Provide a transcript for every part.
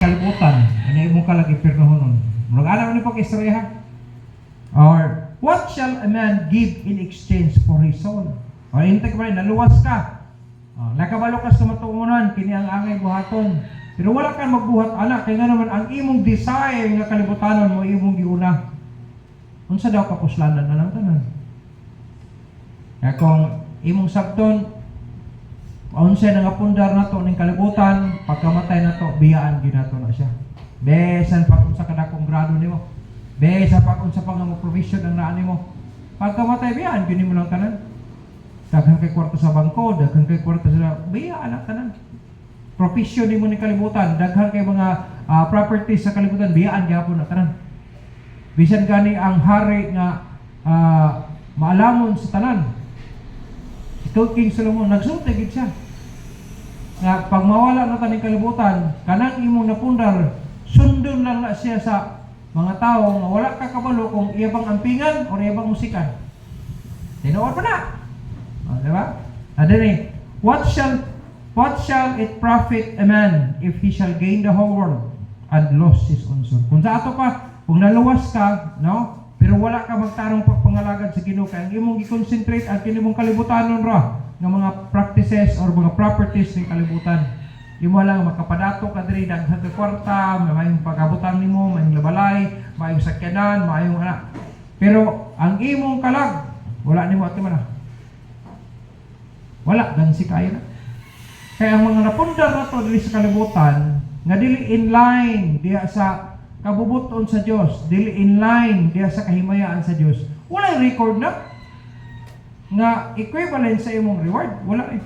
kalibutan, ano imong kalag impirnohonon. Murag alam ni pag istorya. Or what shall a man give in exchange for his soul? O hintay ka ba, naluwas ka. Nakabalo ka sa matuunan, kini ang angay buhaton. Pero wala kang magbuhat, anak, kaya nga naman ang imong desire nga kalibutanon mo, imong giuna. Unsa daw kapuslanan na lang tanan? Kaya kung imong sabton, unsay nga pundar na to ning kalibutan, pagkamatay na to, biyaan ginato na siya. Besan pag unsa kadakong grado nimo. Besan pag unsa pa nga mo provision ang naa nimo. Pagkamatay biyaan gini mo lang tanan. Daghan kay kwarto sa bangko, daghan kay kwarto sa biyaan na tanan. Provision nimo ning kalibutan, daghan kay mga properties sa kalibutan, biyaan gyapon na tanan. Bisan gani ang hari nga maalamon sa tanan. Si King Solomon nagsulti gid siya. Nga pag mawala na taning kalibutan, kanang imong napundar, sundon lang na siya sa mga tao nga wala ka kabalo kung iya bang ampingan o iya bang musikan. Tinuod pa na. Diba? Adani, what shall it profit a man if he shall gain the whole world and lost his own soul? Kung sa ato pa, kung naluwas ka, no? Pero wala ka magtarong pagpangalagad sa Ginoo, kaya ang imong i-concentrate ang kinimong kalibutanon ra ng mga practices or mga properties ng kalibutan. Imo lang makapadato ka diri daghan ka kwarta, mayong pagabutan nimo, mayong labalay, mayong sakyanan, mayong anak. Pero ang imong kalag, wala nimo ati man na. Wala gansi kayo na. Kaya ang mga napundar na to dili sa kalibutan, nga dili in line diha sa kabubuton sa Dios, dili in line diha sa kahimayaan sa Dios. Wala record na nga equivalent sa imong reward, wala eh.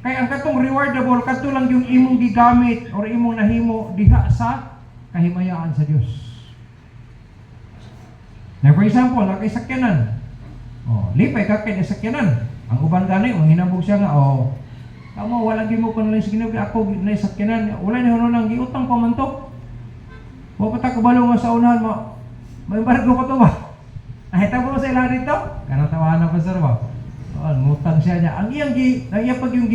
Kaya ang katong rewardable kadto lang yung imong gigamit or imong nahimo diha sa kahimayaan sa Dios. Na for example, kay sakyanan. Lipay ka kay sakyanan. Ang uban gani, hinambog siya nga, kamo wala gyud mo kun lang sa Ginoo, ako na sakyanan, wala na hono nang giutang pa man to. Wa pa ta kabalo nga sa unahan mo. May barko pa to ba? Ahita mo sa ilang dito? Kana tawanan pa sir ba? Ngutang siya niya. Ang iyang pag yung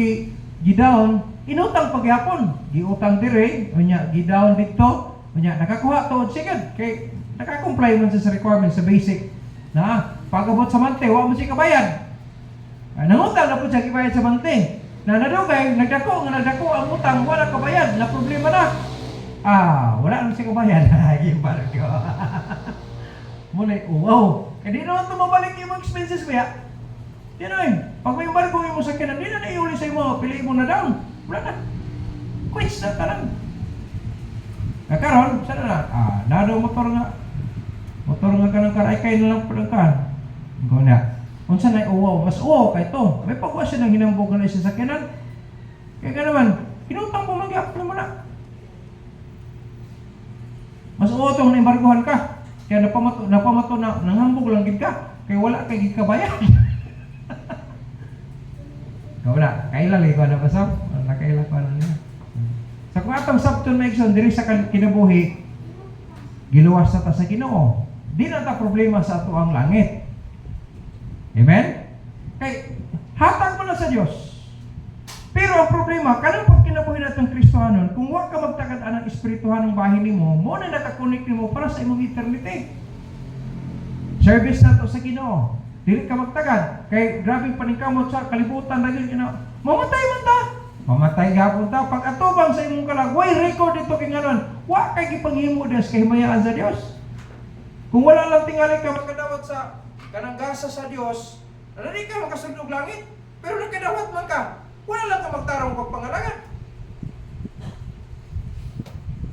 gi-down, inutang pagyapon. Giutang dire, unya gi-down dito, unya nakakuha to second kay naka-comply man sa requirements sa basic. Na pagabot sa monthly, wa mo si kabayad. Nangutang na po siya kibayad sa monthly. Na nadugay, nagdako ang utang, wala kabayad, na problema na. Wala naman siya kabayad. Yung barko. Muli, wow. Kaya di naman ito mabalik yung expenses kaya. Di na yun. Pag may barko yung sakyanan, di na naiuli sa mo, piliin mo na down. Wala na. Quits na talang. Karon, sana na? Nado motor nga kanang kar, ay kayo na lang po ng kar. Go na. Unsa na wow, mas kay to. May pagwa siya ng hinambog na sa sakyanan. Kaya ka naman, kinutang po magyap naman na. Mas tong naimbarguhan ka. Kaya napamato na nanghambog lang gid ka. Kaya wala kay gikabayan. Wala, kailali ko na pasap. Nakaila ko na niya. Sa kung atong sabton maigsoon diri sa kinabuhi, giluwas na ta sa Ginoo. Di na ta problema sa ato ang langit. Amen? Kay hatag mo na sa Dios. Pero ang problema, kanang pag kinabuhi natong Kristohanon, kung wa ka magtakad-an ng espirituhanong bahin nimo, mo na nakakonek nimo para sa imong eternity. Service na to sa Ginoo. Dili ka magtagad. Kay grabing paningkamot sa kalibutan na yun, mamatay man ta. Mamatay gapon ta. Pag atubang sa imong kalag, way record ito kay nganon. Wa kay gipanghimo des kay himayaan sa Dios. Kung wala lang tingali ka makadawat sa kanang gasa sa Dios, nari ka makasundog langit, pero nakadawat man ka, wala lang ka magtarong pagpangalangan.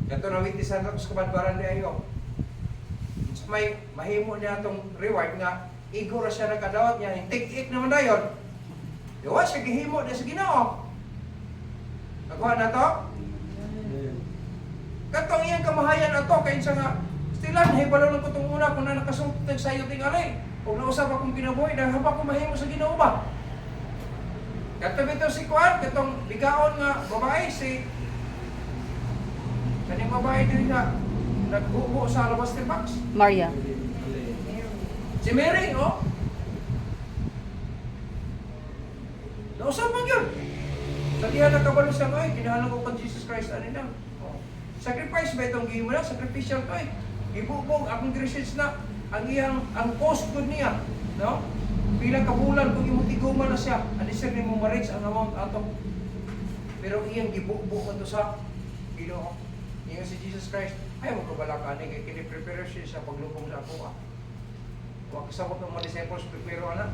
Kato na witnessan ko sa kabadbaran di ayo. May mahimo niya itong reward nga, igura siya nakadawat niya, take-it naman na yun. Diwa siya gihimo na sa Ginoo. Nakuha na to? Katong iyang kamahayan ato, kaya sa nga, stilan, hibalo lang ko itong una kung na nakasultag sa iyo tingali. Kung nausap akong kinabuhi, dahil habang kumahimo sa Ginoo ba? Katong ito si Kuan, katong bigaon nga babae, si kaning babae din nga nagbubo sa alabaster box. Maria. Si Mary, oh. Nausap man yun. Sa diyan nakabalo siya ngayon, kinahalang ko pa Jesus Christ, ano na. Sacrifice ba itong gihimo na? Sacrificial to eh. Ibubog akong Christians na ang cost good niya, no? Bilang kabulan kung imong tiguman na siya, alisir ni mo ma-reach ang amount ato. Pero iyang gibugbo man to sa Ginoo. Ingon si Jesus Christ, ay mo kabalaka ni kay kini-prepare siya paglubong sa ako. Wa kasabot ng mga disciples prepare ana.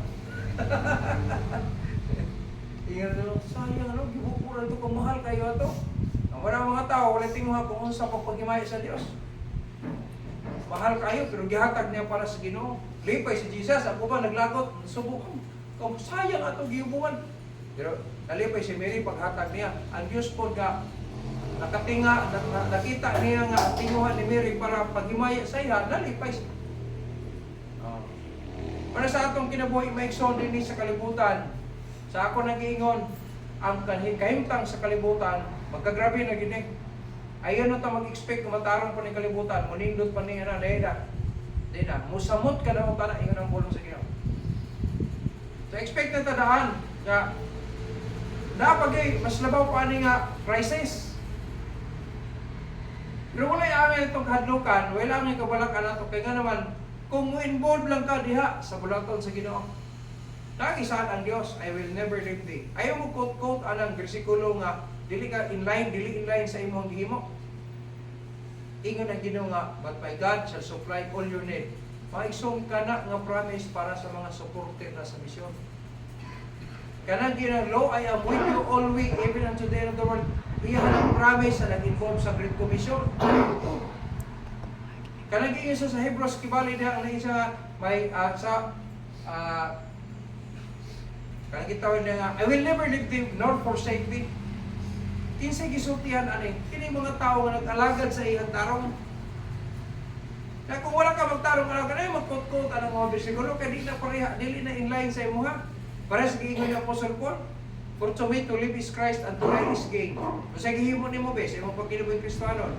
Ingon no, sayang ano, gibugbo ra to kamahal kayo ato. Ang mga tao wala tinguha kung unsa pagpagimay sa Dios. Mahal kayo pero gihatag niya para sa Ginoo. Lipay si Jesus, ako ba naglagot, subukan. Kung sayang ato gihubungan. Pero nalipay si Mary paghatag niya. Ang Diyos po nga nakatinga, nakita niya nga ang tinguhan ni Mary para paghimaya sa iya, nalipay siya. Para sa atong kinabuhi maigsoon din sa kalibutan, sa ako nag-iingon, ang kahimtang sa kalibutan, magkagrabe na ginig. Ayaw na ta mag-expect kung matarong pa ni kalibutan, munindot pa niya na, Di na, musamot ka na kung tanak, ingon ang bulong sa Ginoo. So expect na tadaan, nga, napagay, mas labaw pa ni nga crisis. Pero wala yung itong kahadlukan, wala ang kabalakan na ito, kaya nga naman, kung mo-involve lang ka diha sa bulaton sa Ginoo, nagisaan ang Diyos, I will never leave thee. Ayaw mo quote-quote anang bersikulo nga, dili in line sa imong gihimo. Ingon ang Ginoo nga, but my God shall supply all your need. Maigsoon ka na nga promise para sa mga supporter na sa misyon. Kanang Ginoo, lo, I am with you always, even unto the end of the world. Iyan ang promise na nag-involve sa Great Commission. Kanang Ginoo sa Hebrews, kibali na ang isa may kanang gitawin na nga, I will never leave thee nor forsake thee. Kinsay gisultihan ani, kini mga tao nga nag-alagad sa iyang tarong. Na kung wala ka magtarong alagad ay magkot-kot anong mga bersikulo kay di na pareha, dili na in line sa imuha. Para sa giingon ni Apostle Paul, for to me to live is Christ and to die is gain. Sa gihimo nimo be sa imong pagkinabuhi Kristiyano.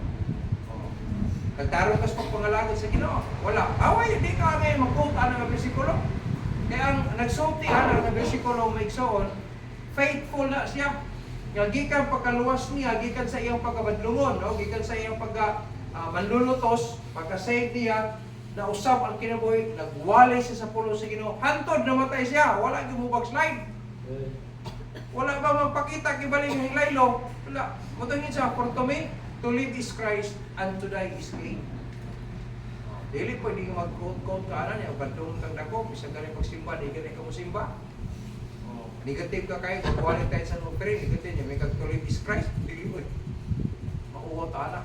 Nagtarong kas pagpangalagad sa Ginoo. Wala. Away di ka may magkot anong mga bersikulo. Kaya ang nagsultihan ang bersikulo maigsoon, faithful na siya. Nga gikan pagkaluwas niya, gikan sa iyang pagkabadlungon, no? Gikan sa iyang manlulutos, pagka-save niya, na usap ang kinabuhi, nagwalay siya sa pulo sa Ginoo. Hantod namatay siya, wala gyud mo backslide. Wala ba magpakita kibaling ng laylo? Wala. Mutungin siya, for to me, to live is Christ and to die is gain. Dili pwede nga mag-quote ka na niya, badlungon kang dako, bisag ganun pagsimba, di ganun ka mo simba. Negative ka kayo, magkuhanin tayo sa pero negative niya, may kagtuloy is Christ, dili mo eh. Makuha ta na.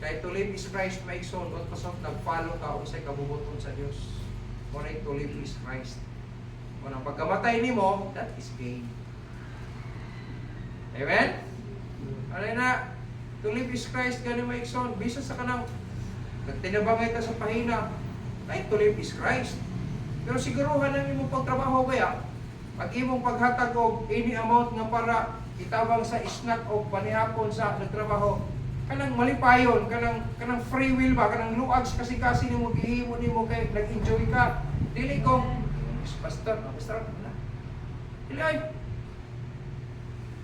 Kaya to live is Christ, may son, doon pasok, nag-follow ka kung sa'y kabubuton sa Diyos. Muna yung to live is Christ. Muna pagkamatay ni mo, that is gain. Amen? Ano na, to live is Christ, gano'n may son, bisa sa kanang, nagtinabangay ka sa pahina, ay to live is Christ. Pero siguruhan ang imong pagtrabaho kaya, pag imong paghatag og any amount nga para itabang sa snack o panihapon sa nagtrabaho, kanang malipayon, kanang free will ba, kanang luags kasi nimo gihimo nimo kay nag-enjoy ka. Dili kong pastor na. Dili ay.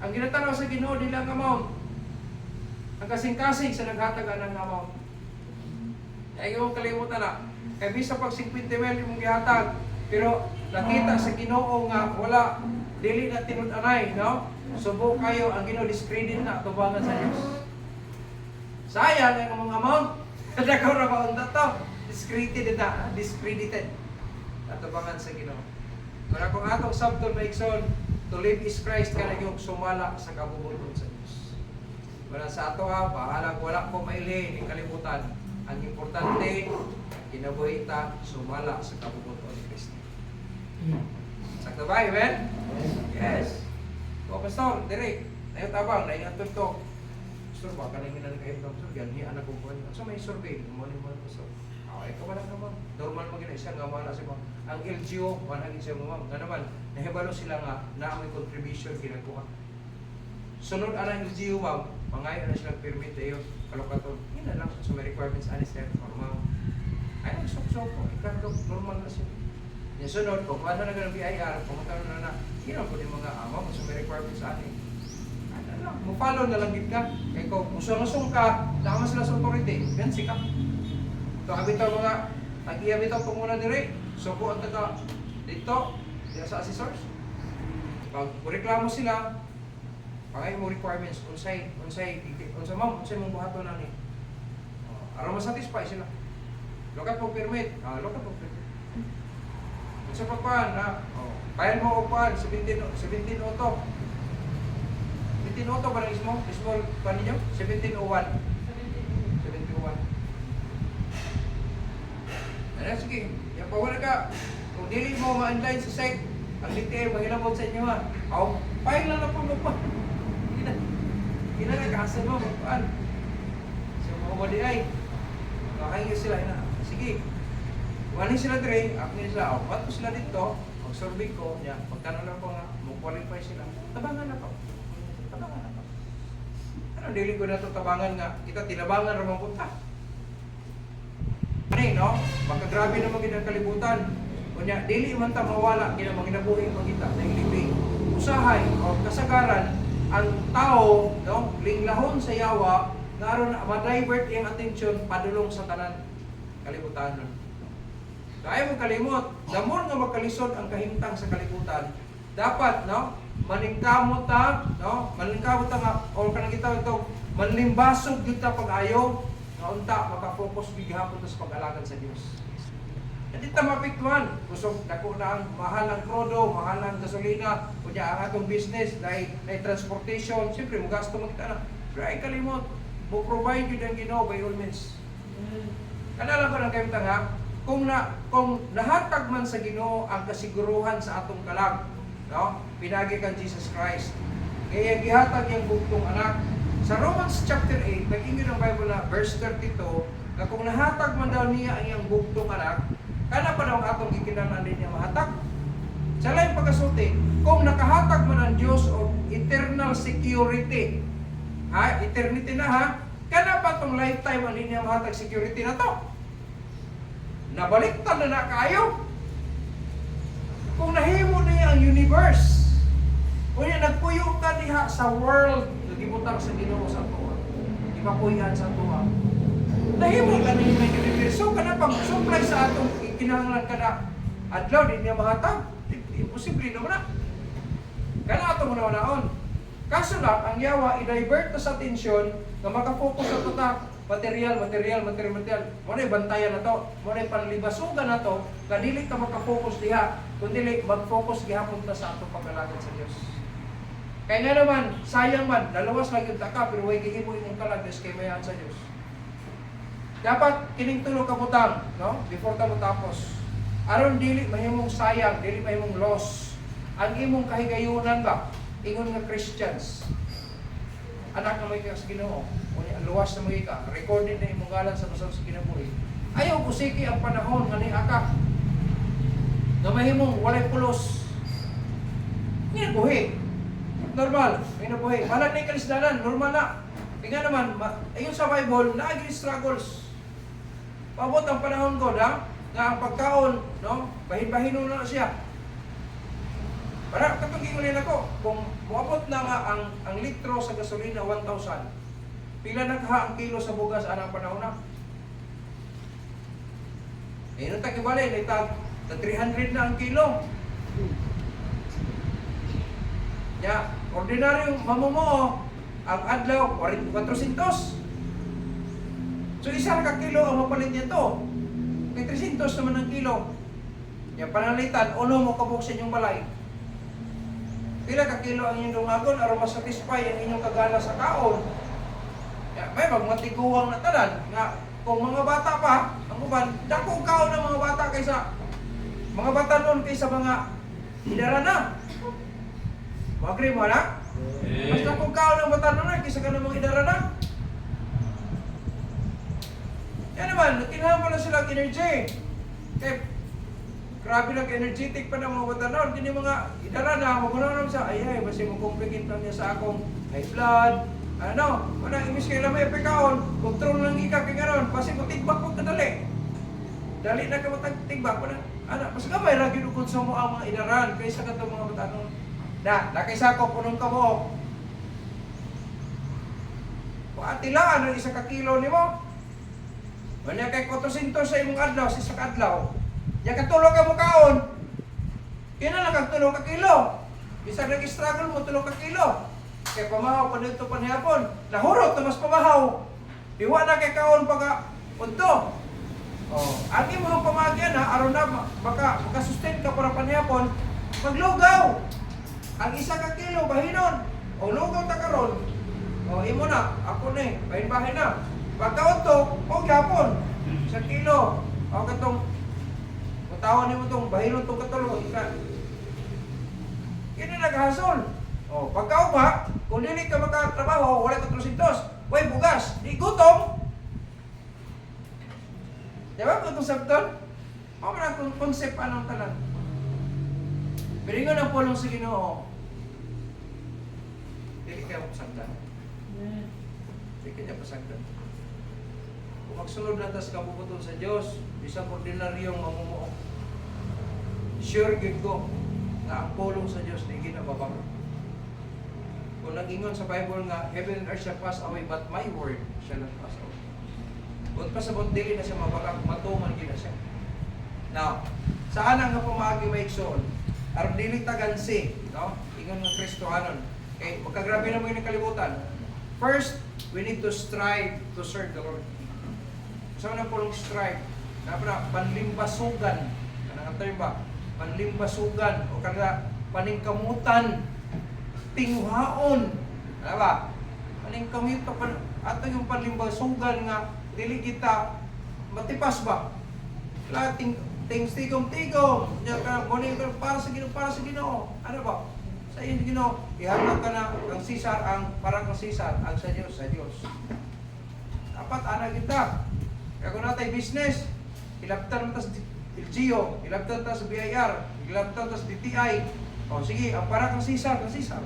Ang ginatanaw sa Ginoo dili ang amount. Ang kasing-kasing sa naghatag ng amount. Ay yung kalimutan na. Kaya bisa pag 50 mil yung gihatag, pero nakita sa Ginoo nga wala, dili na tinud-anay, no? Subo kayo, ang Ginoo discredit na tubangan sa Diyos. Sayang ang mga amount. Dakaw na ba ang dato? Discredited. Natubangan sa Ginoo. Kaya kung atong sabton maigsoon, to live is Christ, ka yung sumala sa kabubuton sa Diyos. Wala sa ato bahala, wala ko maili, hindi kalimutan. Ang importante, kinabuhi ta, sumala sa kabubuton ni Kristo. Sakto ba, amen? Yes. So, pastor, direk, nayo tabang, naiatod ko. Pastor, baka na yung ginanagayot ng pastor, yan, anak ko po. So, may survey, mo pastor. Okay, wala naman. Normal mo gina, isang nga na si ma'am. Ang LGO, managin siya mo ma'am. Nga naman, nahibalo sila nga na may contribution ginagawa. Sunod ang LGO ma'am, mangayon na silang permit tayo, kalokaton. Yun na lang, so may requirements anis tayo, normal. Ay, nagsok-sok po, ikaragap, normal na siya. Yung sunod ko, paano na ganang BIR, pumunta na na, yun po yung mga ama, so may requirements anis. Ano lang, mo-follow na lang gid ka. Kay ko usong-usong ka, nama sila sa authority, bensi ka. Ito habitaw mga ag-ihabitaw po muna dire. Suko ang taga dito, diya sa assessors. Pag reklamo sila, pangay mo requirements unsay ma'am, unsay mong buhaton na ni. Aron ma-satisfy sila. Lokat mo permit, lokat mo permit. Unsa pa pa na, file mo og pan 17 auto. 17 auto ba lang small pa ninyo? 1701. 1701. Ano sige, yan pa wala ka. Kung dili mo ma-online sa site, ang detail mahilabot sa inyo ha. File lang na po mo pa. Kinagakasan mo magpaan. So mga wali ay, makahingi sila na. Sige, wali sila dire, apni sila, bato sila dito, mag-survey ko, niya, pagtanong lang ko nga, mag-qualify sila. Tabangan na to. Tabangan na to. Ano, dili ko na to tabangan nga, kita tinabangan ramang punta. Ano no? Magkagrabe naman kita kalibutan. Kunya, dili man ta mawala, kina maginabuhi magita, na ilibing. Usahay, o kasagaran, ang tao, no, linglahon sa yawa, naroon ma-divert yung attention padulong sa tanan kalibutan. Kaya mo kalimot, the more nga makalisod ang kahimtang sa kalibutan, dapat, no, maningkamot ta, no, maningkamot ta nga, o kanang kita ito, manlimbasog yun ta pag-ayaw, nga unta, makafocus bigihapon sa pag-alagan sa Diyos. Hindi ta mapiktuan. Kusog dako na ang mahal ng krodo, mahal ng gasolina, kunya ang atong business, na transportation, siyempre mo gasto mo kita na. Pero ay kalimot, mo provide yun ang Ginoo by all means. Kanala ko ng kayo nga, kung nahatag man sa Ginoo ang kasiguruhan sa atong kalag, no? Pinagi kang Jesus Christ. Kaya gihatag yung bugtong anak. Sa Romans chapter 8, nag-ingin ng Bible na verse 32, na kung nahatag man daw niya ang iyang bugtong anak, kana pa daw ang atong gikinanan din niya mahatag. Sa laing pagkasulti, kung nakahatag man ang Diyos o eternal security, eternity na ha, kana pa itong lifetime ang niya mahatag security na to. Nabaliktad na kayo. Kung nahimo niya ang universe, kung niya nagpuyo ka diha sa world, nagibutang sa Ginoo sa tuwa, ipapuyan sa tuwa. Nahimo ka niya may universe, so kana pang supply sa atong kinahanglan kada adlaw din niya mahatag. Imposible naman na. Kana ato mo naon. Kaso lang ang yawa i-divert sa atensyon nga maka-focus sa tuta material. Mo na bantayan na to, mo na panlibasugan na to, nga dili ta maka-focus diha, kundi mag-focus gihapon ta sa atong pag-alagan sa Dios. Kaya nga naman, sayang man, dalawas lang yung taka, pero way gihimo imong kalag kay mayan sa Dios. Dapat kining tulo ka butang, no? Before ta mo tapos. Aron dili mahimong sayang, dili mahimong loss. Ang imong kahigayunan ba? Ingon nga Christians. Anak na may ka sa Ginoo, ang luwas na may ka, recorded na imong ngalan sa basang sa kinabuhi. Ayaw kusiki ang panahon nga ni aka. Nga mahimong walay pulos. Nga buhi. Normal, may nabuhi. Malag na ikalisdanan, normal na. Kaya naman, ayun sa Bible, naaging struggles. Pabot ang panahon ko na ang pagkaon, no? Bahin-bahino na siya. Para katungin ulit ako, kung muabot na nga ang litro sa gasolina 1,000, pila nagha ang kilo sa bugas anang panahon na? Eh, nung tagibali, na 300 na ang kilo. Ya, ordinaryong mamumo, ang adlaw, 400. So isang ka kilo ang mapalit niya to. Kay 300 naman ang kilo. Yung panalitan, uno mo kabuksin yung balay. Pila ka kilo ang inyong dungagon, aron masatisfy ang inyong kagana sa kaon. May magmatiguang na tanan, nga kung mga bata pa, ang uban, dako kaon ng mga bata kaysa mga bata noon kaysa mga idara na. Mag-agree mo na? Mas dako kaon ng bata noon kaysa ka ng mga idara na. Yan naman, kinahanglan na sila energy. Kaya, grabe lang energetic pa ng mga bata noon. Hindi mga idara na, magunaw sa, ay, basi mag-complicate lang niya sa akong high blood. Ano, wala, imis kayo lang may epikaon, control lang ika kay ganon, basi mo tigbak mo kadali. Dali na ka matagtigbak mo na. Ano, mas gamay lagi nukod sa mo ang mga idaran, kaysa ka mga bata noon. Nakaysa ko, punong ka mo. Paatilaan ang isa ka kilo nimo. Wala kay 400 sa imong adlaw, sa isa ka adlaw. Ya katulog ka mo kaon. Kina lang kag 3 ka kilo. Bisag nag-struggle mo 3 ka kilo. Kay pamahaw pa dito panihapon. Nahurot na mas pamahaw. Diwa na kay kaon pagka punto. Oh, ang imong pamagyan ha, aron na baka sustain ka para panihapon. Maglugaw. Ang isa ka kilo bahinon. O lugaw ta karon. O imo na, ako ni, bahin-bahin na. Pagkaunto, o gyapon. 1 kilo. O katong tawon nimo tong bahinon tong katulo, ika. Kini naghasol. O pagkauba, kung dili ka makatrabaho, wala ka 300. Way bugas, di gutom. Diba kung itong sabton? O man ang concept anong talan. Biringon ang pulong sa Ginoo. Dili kayo pasagdan. Dili kayo pasagdan. Kung magsunod na tas kabubuton sa Diyos, isang ordinaryong mamumuo. Sure gid ko na ang pulong sa Diyos na ginababago. Kung nag-ingon sa Bible nga, heaven and earth shall pass away, but my word shall not pass away. Kung pa sa dili na siya mabagak, matuman gina siya. Now, saan ang pamaagi may igsoon? Aron dili tagansi, no? Ingon ng Kristohanon. Okay, magkagrabe na mo yung nakalimutan. First, we need to strive to serve the Lord. Saan ang pulong strive? Dapat panlimbasugan. Kanang term ba? Panlimbasugan o kada paningkamutan, tinghaon. Ano ba? Paningkamutan, ato yung panlimbasugan nga dili kita matipas ba? Lating tigom-tigom. Diyan ka, para sa Ginoo. Ano ba? Sa iyo Ginoo, ihatag ka na ang Sisar, ang para kang Sisar, ang sa Dios, sa Dios. Dapat ana kita. Kaya kung natay business, ilabtan mo tas LGO, ilabtan tas BIR, ilabtan tas DTI. O sige, ang para kang Sisar, kang Sisar.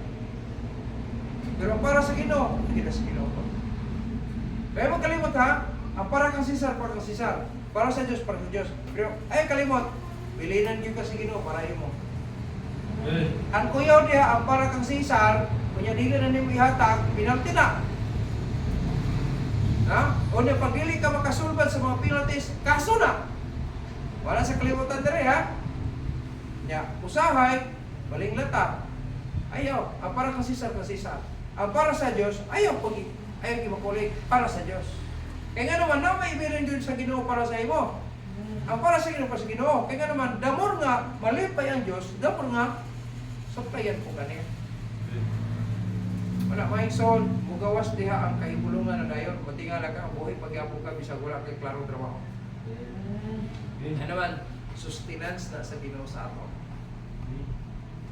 Pero ang para sa Ginoo, hindi na sa Ginoo. Kaya magkalimot ha, ang para kang Sisar, para kang Sisar. Para sa Diyos, para sa Diyos. Pero, ay kalimot, bilinan niyo kasi Ginoo para mo. Ang kuyaw diha, ang para kang Sisar, kunya dili na nimo ihatag, penalty na. Ha? O na pag dili ka makasulbad sa mga penalties, kaso na. Wala sa kalimutan diri ha. Nya, usahay, baling lata. Ayaw, ang para kang Sisar, kang Sisar. Ang para sa Diyos, ayaw gimakulik para sa Diyos. Kaya nga naman, na may ibirin yun sa Ginoo para sa imo. Ang para sa Ginoo, para sa Ginoo. Kaya nga naman, damor nga, malipay ang Diyos, damor nga, supplyan po kaniya. Wala, maingson, mugawas diha ang kahibulungan na dayon, matingala ka, buhay pagyapo ka, bisag wala kay klarong trabaho. Ano naman, sustenance na sa Ginoo sa ato.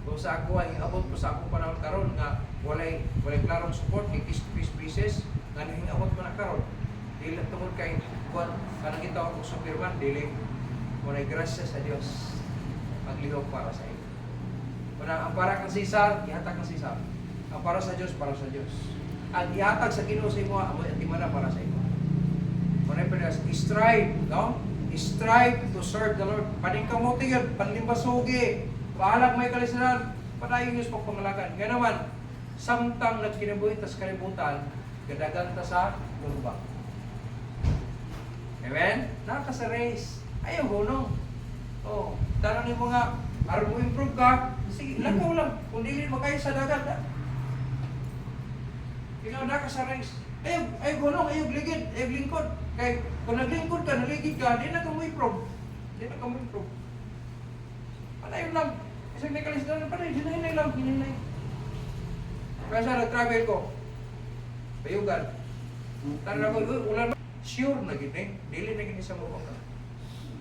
Kung sa ako ay abot ko sa akong panahon karon nga walay klarong support kay piece pieces nga nahingabot ko na karon. Dili tungod kay kuan kanang gitawag ko Superman, dili mo na grasya sa Dios paglihok para sa iyo. Kung ang para kang Sisar, ihatag kang Sisar. Ang para sa Dios, para sa Dios. Ang ihatag sa Ginoo sa imo, amo at timana para sa imo. Kung strive, no? Strive to serve the Lord. Paningkamuti yun, panlimbasugi. Bahalag may kalisanan, padayon Diyos pagpangalagan. Kaya naman, samtang nagkinabuhi tas kalibutan, gadagan ta sa lubak. Amen? Naka sa race. Ayaw hunong. Oh, tanong ni mga, aron mo improve ka, sige, lakaw lang. Kung dili makayo sa dagat, ha? Ikaw na ka sa race. Ayaw hunong, ayaw ligid, ayaw lingkod. Kaya kung naglingkod ka, naligid ka, di na ka mo improve. Di na ka mo improve. Panayon lang. Isang nakalis na panay, hinahinay lang, hinahinay. Kaya sa nag-travel ko, bayugan. Tara ko, ulan sure na gini, dili na gini sa mukha ka.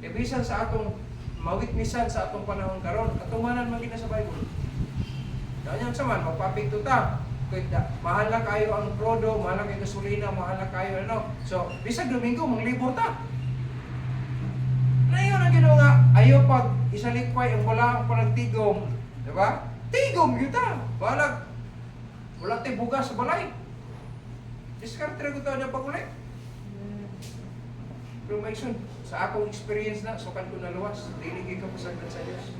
E bisan sa atong mawitnisan sa atong panahon karon, katumanan man gina sa Bible. Ganyan sa man, magpapigto ta. Mahal na kayo ang prodo, mahal na kayo gasolina, mahal na kayo ano. So, bisag Domingo, manglibot ta. Na yun ang ginawa nga, ayaw pag isalikway ang wala ang tigom. Diba? Tigom yun ta. Balag. Wala tayo bugas sa balay. Discard ko ito niya pagulit. Pero may son, sa akong experience na, sukan ko na luwas. Diligay ka pasagdan sa Diyos.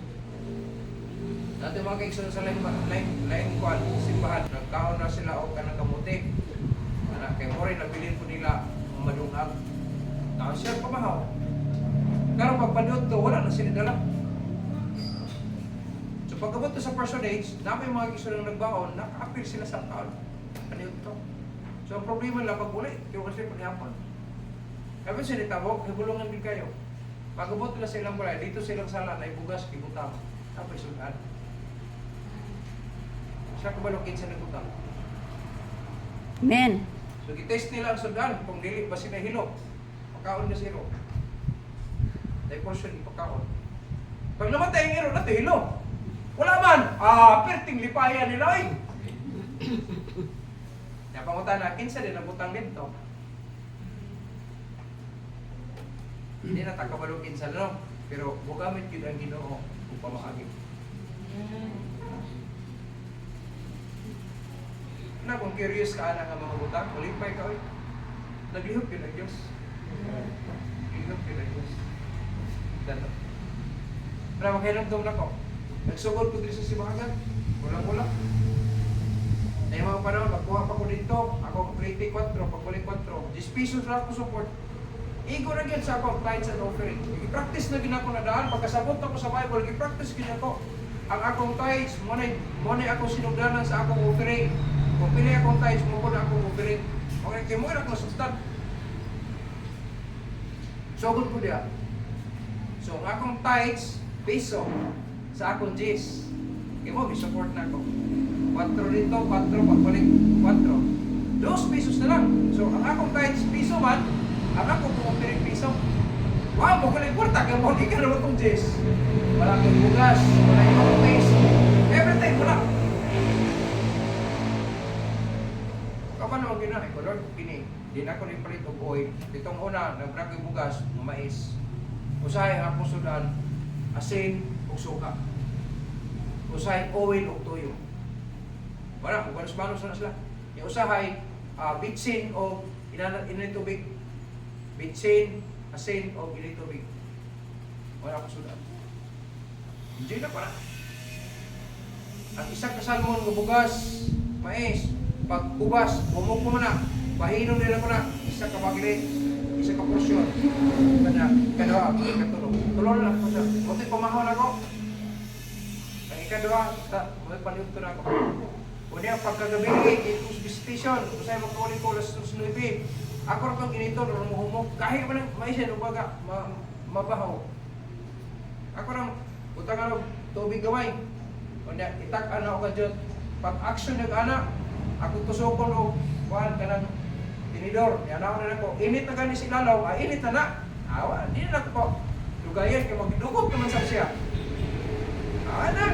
Dati mga kaigsoon sa laing kwan, simbahan. Nagkaon na sila o ka ng kamuti. Anak kay More, pare nabilin po nila madungag. Tapos siya pamahaw. Pero pagpadot to, wala na sila dala. So pagkabot to sa personage, namin mga gisunang nagbaon, naka-appeal sila sa taon. Ano to? So ang problema lang pag uli, yung kasi paghapon. Kaya sila tabok, hibulungan din kayo. Pagkabot nila sa ilang balay, dito silang sala na ibugas, ibutang. Tapos sudan. Siya kabalokit sa nagutang. Amen. So gitest nila ang sudan, kung dili ba sila hilo. Pagkaon na zero. Dahil portion ipakaon. Pag namatay ang hero, nato hilo. Wala man! Perting lipayan nila eh. Napangutan na, kinsa din ang butang dito. Hindi na takabalugin sa no, pero bugamit yun ang Ginoo upang maagi. Na kung curious ka na nga mga butang, ulipay ka oy. Naglihok yun ang Diyos. Naglihok yun ang Diyos. Dato. Pero magkainamdom na ko. Nagsugod ko dito sa sibahagan. Wala-wala. Na yung mga panahon, magkuha pa ko dito. Ako 24, pagbalik 4. 10 pesos na ako support. Igo na yun sa ako, tithes and offering. I-practice na gina ko na daan. Pagkasabot ako sa Bible, i-practice gina ko. Ang akong tithes, muna akong sinugdanan sa akong offering. Kung pili akong tithes, muna akong offering. Okay, kaya mo na akong sustan. Sugod ko diya. So, ang akong tithes, peso, sa akong G's. Kaya mo, may support na ako. 4 dito, 4, pagbalik, 4. 2 pesos na lang. So, ang akong tithes, piso man, ang akong offering piso. Wow, mo kaling kwarta, kaya mo, di ka naman itong G's. Wala kang bugas, wala kang paste. Everything, wala. Kapan naman ginahin ko, Lord, kini, di na ko rin palit og oil. Itong una, nagbrag yung bugas, mais. Usahay ang akong sudan, asin, ug suka. Usahay oil ug tuyo. Wala, kung banos-banos na sila. Yung usahay, bitsin o inay tubig. Bitsin, asin o inay tubig. Wala akong sudan. Hindi na pala. Ang isang kasalmon ng bugas, mais, pag ubas, bumuk mo na, pahinom nila mo na, isa ka baglit, isa ka porsyon, kadawa, katulog. Tulog na ako siya. Buti pamahon ako. Ang ikadawa, may paliw ko na ako. Una ang pagkagabi, itus visitation, kung sa'yo magkawalin ko, alas 9. Ako rin kang ginito, rumumok, kahit pa ng maisin, ubaga, mabahaw. Ako rin, utang ano, tubig gaway. Una, itak ano ka dyan, pag-action nag-ana, ako tusokon o, kuhan ka ng tinidor, yan ako na ako, init na gani si lalaw, init na na. Awa, hindi na ako. Lugayan, kaya magdukot naman sa siya.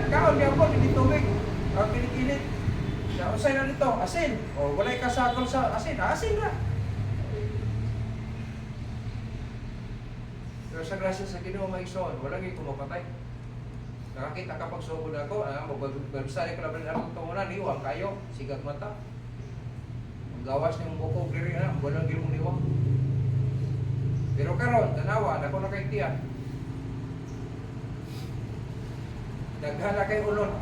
Kaon niya ako, hindi tubig. Pilit-pilit. Usay na nito, asin. O, wala'y kasakol sa asin. Asin na. Pero sa grasya sa Ginoo maigsoon, walang kumapatay. Nakakita kapag sugod ako, magbabsari ko laban ang tungunan, liwang kayo, sigag mata. Ang gawas niyong buko, diri na, walang gilmong liwang. Pero karon, tanawa, ako na kay tiyan. Daghan na kay ulon.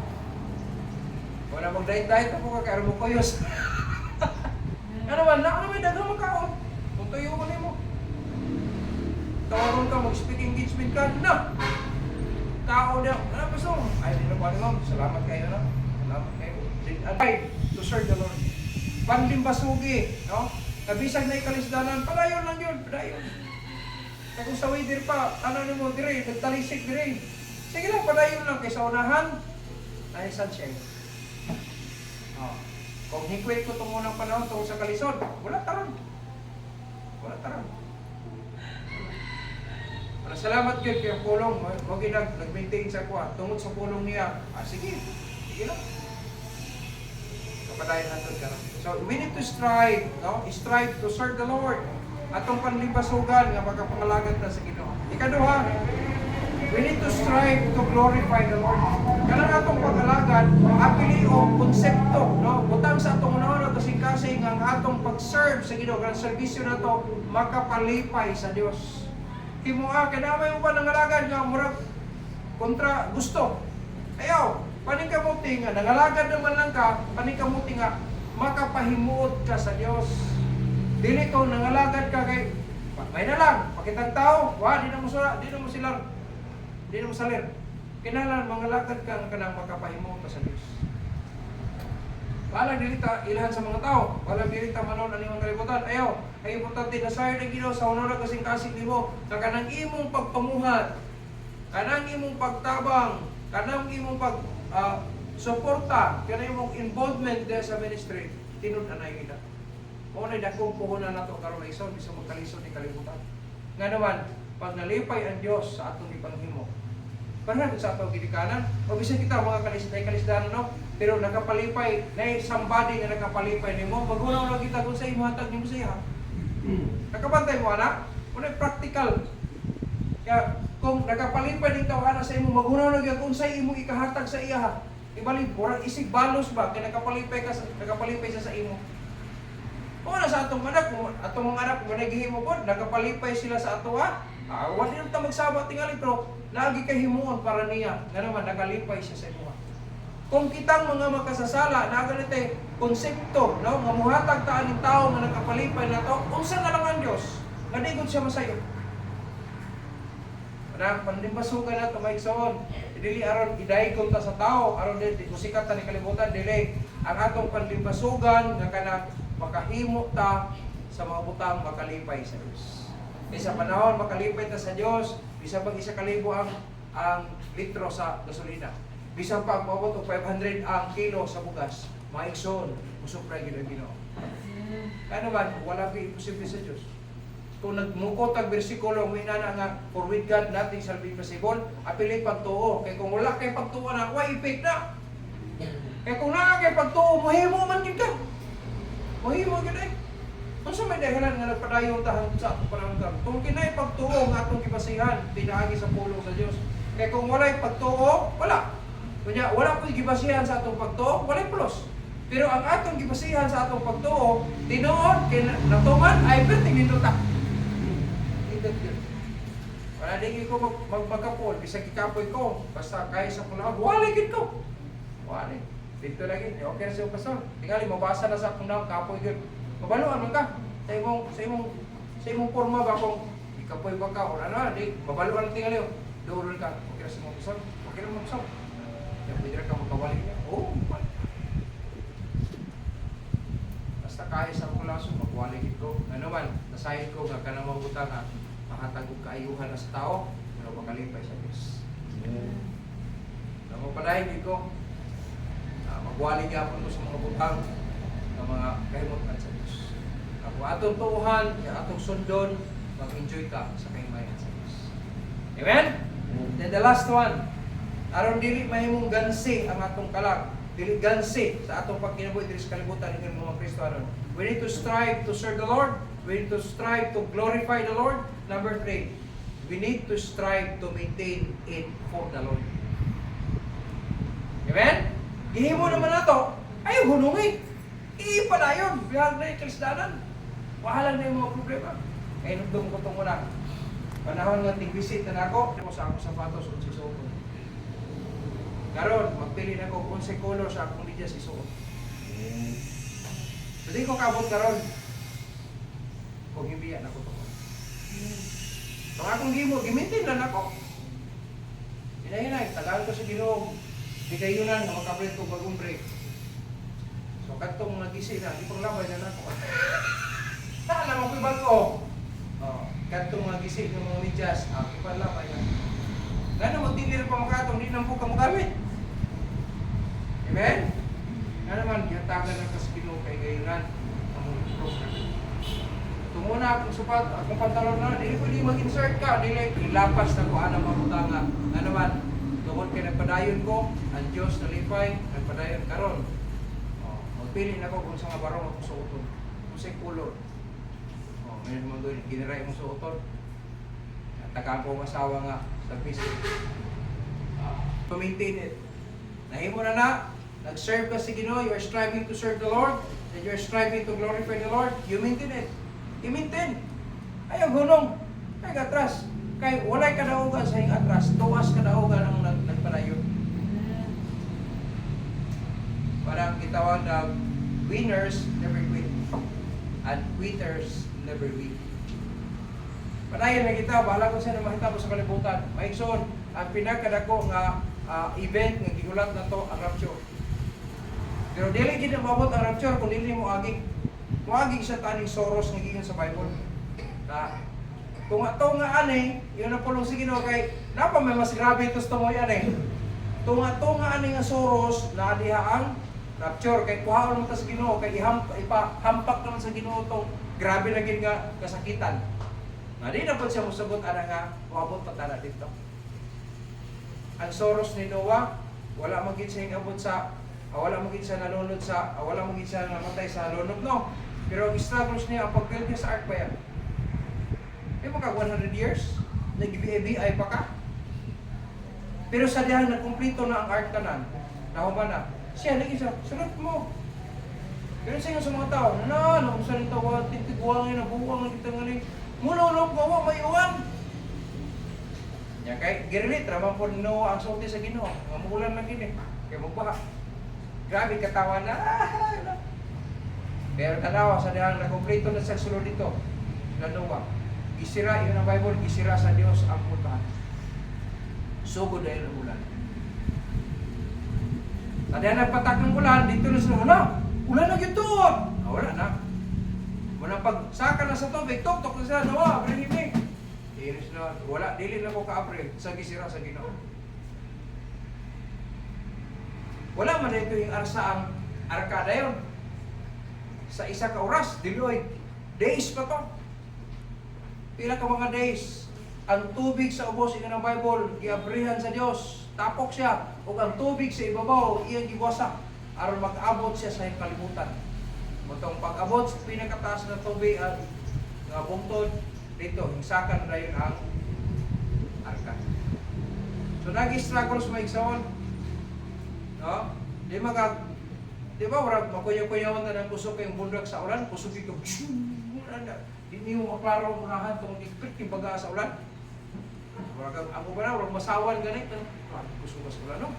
Wala mag-diet-diet ako kaya mo koyos. Ano ba? Ano may dagang magkaon? Kung tayo mo mo. Tawaron ka, mag-speak engagement ka. Na! Kao na. Ano pa so? Ay, hindi na pa naman. Salamat kayo na. Salamat kayo. To serve the Lord. Panlimbasugi. No? Nabisag na ikalisdanan. Padayon lang yun. Padayon. Kung sa waiter pa, ano mo dire, nagtalisik dire. Sige lang, padayon lang. Kaysa unahan, ay sunshine. Kung hikwit ko itong unang panahon tungkol sa kalisod, wala taron. Wala taron. Salamat yun kaya pulong. Huwag nag-maintain sa kuha. Tungkol sa pulong niya, sige. Sige lang. Kapadayan natin ka. So, we need to strive. No? Strive to serve the Lord. Atong panlibasugan nga magkapangalagad na sa Ginoo. Ikaduha, we need to strive to glorify the Lord. Kanang atong pag-alagad, apili o konsepto, no? Butang sa atong unahon at kasing-kasing ang atong pag-serve sa Ginoo, kanang serbisyo na to makapalipay sa Dios. Himua, kadamay mo ba nangalagad nga murag kontra gusto? Ayaw, paningkamuti nga, nangalagad naman lang ka, paningkamuti nga, makapahimuot ka sa Dios. Dili ko nangalagad ka kay may na lang, pakitang tao, di na mo silang, di na mo salir. Kinahanglan mangalagad ka nga kanang makapahimo ka sa Dios. Walang dilita ilahan sa mga tao, walang dilita manon ani mga kalibutan. Ayaw, ay importante na sayang ng Ginoo sa unang kasing-kasing nimo na kanang imong pagpamuhat, kanang imong pagtabang, kanang imong suporta, kanang imong involvement there sa ministry, tinud-anay kita. Mao na dakong puhunan nato karon na ison bisan magkalisod ni kalibutan. Nga naman, pag nalipay ang Dios sa atong ipanghimo, parang sa atong gidikanan, o bisan kita mga kalisdanan, no? Pero nakapalipay, na somebody nga nakapalipay nimo, magunaw lang kita kung sa imo hatag nimo siya. Nakabantay mo ana, unay practical. Kaya kung nakapalipay din tao ana sa imo, magunaw lang gyud kung sa imo ikahatag sa iya. Ibalik porang isig balos ba kay nakapalipay siya sa imo. Una sa atong mga anak kung nagihimo po, nakapalipay sila sa ato wala nang ta magsaba tingali pero lagi kay himuon para niya nga naman nakalipay siya sa imo. Kung kitang mga makasasala na ganite konsepto no nga muhatag ta aning tawo nga nakapalipay nato, unsa na lang ang Dios nadigod siya masayo. Para pandimbasugan nato maigsoon, dili aron idaygon ta sa tawo aron dili musikat ta ni kalibutan dili ang atong pandimbasugan nga kanang makahimo ta sa mga butang makalipay sa Dios. Sa panahon makalipay ta sa Dios, bisan pag 1,000 ang litro sa gasolina. Bisan pa moabot og 500 ang kilo sa bugas, maigsoon, musupra gyud ang Ginoo. Ano man wala pa imposible sa Dios. Kung nagmukot ang bersikulo mo inana nga for with God nothing shall be possible, apili pagtuo. Kay kung wala kay pagtuo na, wa effect na. Kay kung naa kay pagtuo, mahimo man gid ka. Mahimo gid ay. Unsa may dahilan nga nagpadayon ta sa atong panahon karon? Kung kinay pagtuo nga atong gibasihan, pinaagi sa pulong sa Dios. Kay kung walay pagtuo, wala. Kunya wala ko'y gibasihan sa atong pagtuo, walay plus. Pero ang atong gibasihan sa atong pagtuo, tinuod kay natuman ay perting nindot ta. Indot gyud. Wala dili ko magpagkapol, bisag ikapoy ko, basta kay sa pulong, wala gid ko. Wala. Dito lagi, okay na siya pastor. Tingali mabasa na sa akong daw kapoy gyud. Mabaluan man ka sa imong porma ba kung ikapoy ba ka o ano, di mabaluan tingali. Doon ka, okay na sa mga pastor. Okay na mo pastor. Ya pwede ka magkawali niya. Oh. Basta kaya sa akong laso magwali gid ko. Ano man, nasayod ko nga kanang mabutang ha. Makatag og kaayuhan na sa tao, pero makalipay sa Dios. Namo padayon gid ko. Magwali gyapon ko sa mga butang ng mga kahimutan sa Dios. Ako atong tuuhan, atong sundon, mag-enjoy ka sa kahimayan sa Dios. Amen? Then the last one, aron dili mahimong gansi ang atong kalag. Dili gansi sa atong pagkinabuhi diri sa kalibutan ng mga Kristiyano. We need to strive to serve the Lord. We need to strive to glorify the Lord. Number 3, we need to strive to maintain it for the Lord. Amen? Gihimo naman nato, ay hunungi. Ipadayon, bihag na yung kalisdanan. Wahalan na yung mga problema. Kaya nagdung ko itong muna. Panahon nga tig-visit na ako, sa akong sapatos o sisuot. Karon, magpili na ko kung sa color sa akong medyas isuot. Pwede ko kabot karon. Kung hibiya na ko ito. Kung akong gimintin lang ako. Hinay-hinay, tagal ko sa Ginoo. Di kayo na makabrit ko bagong break. So katong nagisi na, di pang labay na ako. Alam mo ko bago. Katong nagisi ng mga medyas, di pang labay na. Gano'n magtinir pa makatong, di nang po ka magamit. Amen? Nga naman, yatagan ng kaspino kay gayunan ang mga program. Tumuna akong supat, akong pantalon na, di pwede mag-insert ka, di ilapas na ko anang mabutanga. Nga naman, tungkol kay nagpadayon ko, ang Diyos nalipay, nagpadayon karon. Magpili na ko kung sa nga barong ako suoton. Kung sa color. Ngayon mo doon, giniray mo suoton. Tagaan ko masawa nga sa piso. To maintain it. Nahimo na, nag-serve ka sa Ginoo, you are striving to serve the Lord, and you are striving to glorify the Lord, you maintain it. I-maintain. Ayaw gunong. Ay atras. Kay walay kadaugan sa iyong atras, tuwas kadaugan ang nagpalayo. Parang gitawag na winners never quit. and quitters never win. Panayan na kita, bahala ko siya na mahitabo sa kalibutan. Maigsoon, ang pinakadako nga event nga gigulat na to ang rapture. Pero dili gid mabot ang rapture kung dili mo aging siya taning Soros nga gikan sa Bible. Kung ato nga ani, yun ang pulong sa Ginoo kay napa may mas grabe ito sa tumoy ani. Kung ato nga ani nga Soros na diha ang rapture kay kuhaon mo ta sa Ginoo kay ipahampak naman sa Ginoo tong grabe na gid nga kasakitan. Di na po siya musagot ana nga moabot pa tara dito. Ang Soros ni Noah wala magid siya abot sa wala magid siya nalunod sa wala magid siya namatay sa lunod no. Pero ang struggles niya ang pag-build niya sa ark pa yan. May mga 100 years nag-BI pa ka. Pero sa diyan nagkumpleto na ang ark tanan. Nahuman na. Siya nag-isa, sunod mo. Pero sa mga tao, kung saan ito, titiguangin na buwang na kita ngayon. Mululog mo, may uwan. Yan kay Girilit, ramang po Noah ang sulti sa Ginoo. Mamulan lang gini. Kaya magbaha. Grabe katawan na. Pero tanawa sa diyan nagkumpleto na sa sulod dito. Na Noah. Gisira, yun ang Bible, gisira sa Diyos ang putahan. Sugod dahil ang ulan. Tadi nagpatak ng ulan, dito na sila, ulan na gito! Wala na. Muna pag saka na sa tubig, tok-tok na sila, Noah, abrihimik. Iris na, wala, dili na ko ka-abrih, sa gisira sa Ginoo. Wala man dito yung arsa ang arkada yun. Sa isa ka oras, diloy, days pa to. Pila ka mga days, ang tubig sa ubos ina ng Bible, giabrihan sa Dios, tapok siya, ug ang tubig sa ibabaw, iyang giwasak, aron mag-abot siya sa kalibutan. Motong pag-abot sa pinakataas na tubig at nga bungtod, dito, hingsakan na yun ang arka. So, nag-struggle sa maigsaon. No? Di ba, makuyaw-kuyawan na ng kusok yung bundag sa ulan, kusok ito, hindi mo maklaro ang unahan itong ikpit yung baga sa ulan. Ako ba na, walang masawan ganit. Gusto ba sa ulan, no?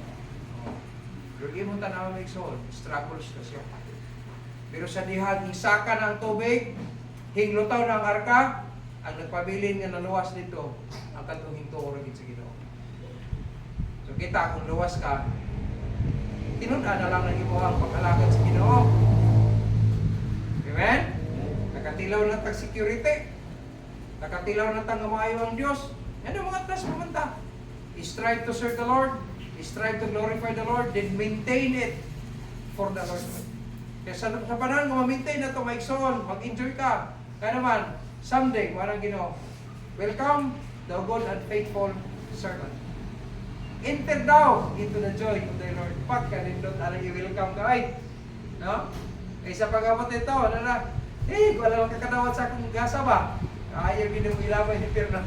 Pero mo tanaw na iksoon, struggles na siya. Pero sa dihan, isaka ng tubig, hinglutaw ng arka, ang nagpabilin nga naluwas dito, ang katong hinto oragin sa Ginoo. So kita, kung luwas ka, tinunan na lang ng imuhang pag-alagad sa Ginoo. Amen? Nakatilaw na tag security. Nakatilaw na tag maayo ang Diyos. Yan ang mga tas pumanta. Strive to serve the Lord. Strive to glorify the Lord. Then maintain it for the Lord. Kaya sa panahon mo, ma-maintain na ito, maigsoon, mag-enjoy ka. Kaya naman, someday, marang Ginoo, welcome, the good and faithful servant. Enter thou into the joy of the Lord. Pagkalindot, alang i-welcome ka. Ay, no? Kaysa pag-abot ito, wala lang kakadawat sa akong gasa ba? Ayaw ilabay ni Pirna.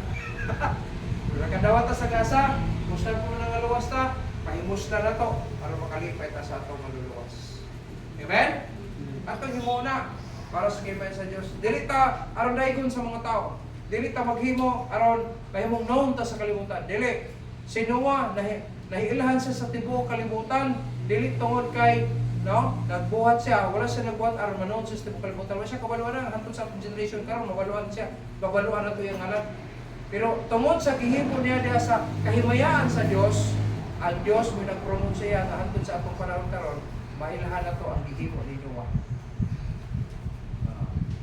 Wala kadawat sa gasa, musta po na nga luwas ta, pahimusta na to, para makalipay ta sa atong maluluwas. Amen? Atong himo na, para sa kimay sa Diyos. Dili ta aron daigon sa mga tao. Dili ta maghimo aron kahimong noon ta sa kalibutan. Dili. Si Noah, nahiilahan siya sa tibuok kalibutan. Dili tungod kay nagbuhat siya, wala siya nagbuhat aron manon sa tibuok kalibutan. Wala siya kabaluan na hantod sa generation karon mabaluan siya. Babaluan na to yung alam. Pero tungod sa gihimo niya diha sa kahimayaan sa Dios, ang Dios mo nagpromote siya nga hantod sa atong panahon karon, mailahan na to ang gihimo ni Noah.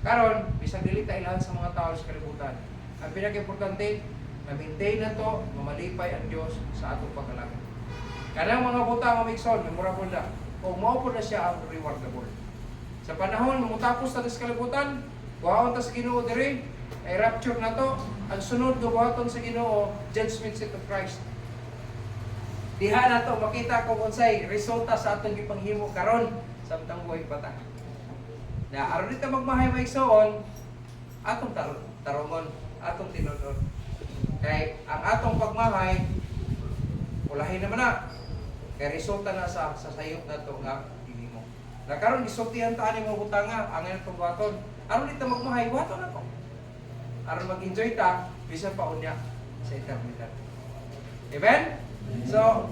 Karon, bisag dili ta ilahan sa mga tao sa kalibutan. Ang pinaka-importante, ma-maintain na to, mamalipay ang Dios sa atong pag-alagad. Kanang mga buta nga migson, memorable na. Kung mao po na siya ang rewardable. Sa panahon mamutapos ta sa kalibutan, buhaton ta sa Ginoo diri, ay rapture na to. Ang sunod nga buhaton sa Ginoo, judgment seat of Christ. Diha na to makita kung unsay resulta sa atong gipanghimo karon samtang buhay pa ta. Na aron dito magmahay maigsoon, atong tarungon, atong tinudon. Kay ang atong pagmahay, ulahin naman na. Kay resulta na sa sayop na to nga gihimo. Na karon gisultihan ta ani mga butanga, ang atong buhaton. Aron dito magmahay, buhaton na to. Aron mag-enjoy ta, bisan pa unya sa eternidad. Amen? So,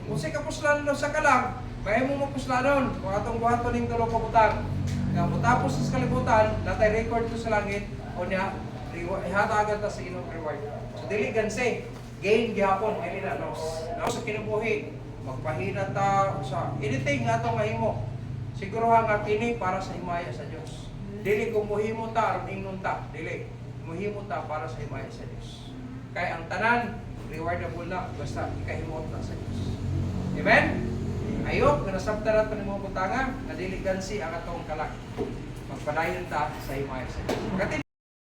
kung si kapuslan no sa kalang, May mo mapusladon, kung atong buhaton ning tulo ka butang. Nga matapos sa kalibutan, natay record to sa langit, o niya, ihatagan ta sa inong reward. So, dili ganse, gain gihapon, dili na loss. Now, sa kinabuhi, magpahina ta sa anything nga itong mahimo. Siguro nga kini para sa himaya sa Diyos. Dili kung muhimo ta, aron ingnon ta, dili. Muhimo ta para sa himaya sa Diyos. Kaya ang tanan, rewardable na, basta ikahimot na sa Diyos. Amen? Ayok, nasabta na ito ng mga butanga, na dili gansi ang atong kalak. Magpadayon ta sa himaya sa Diyos.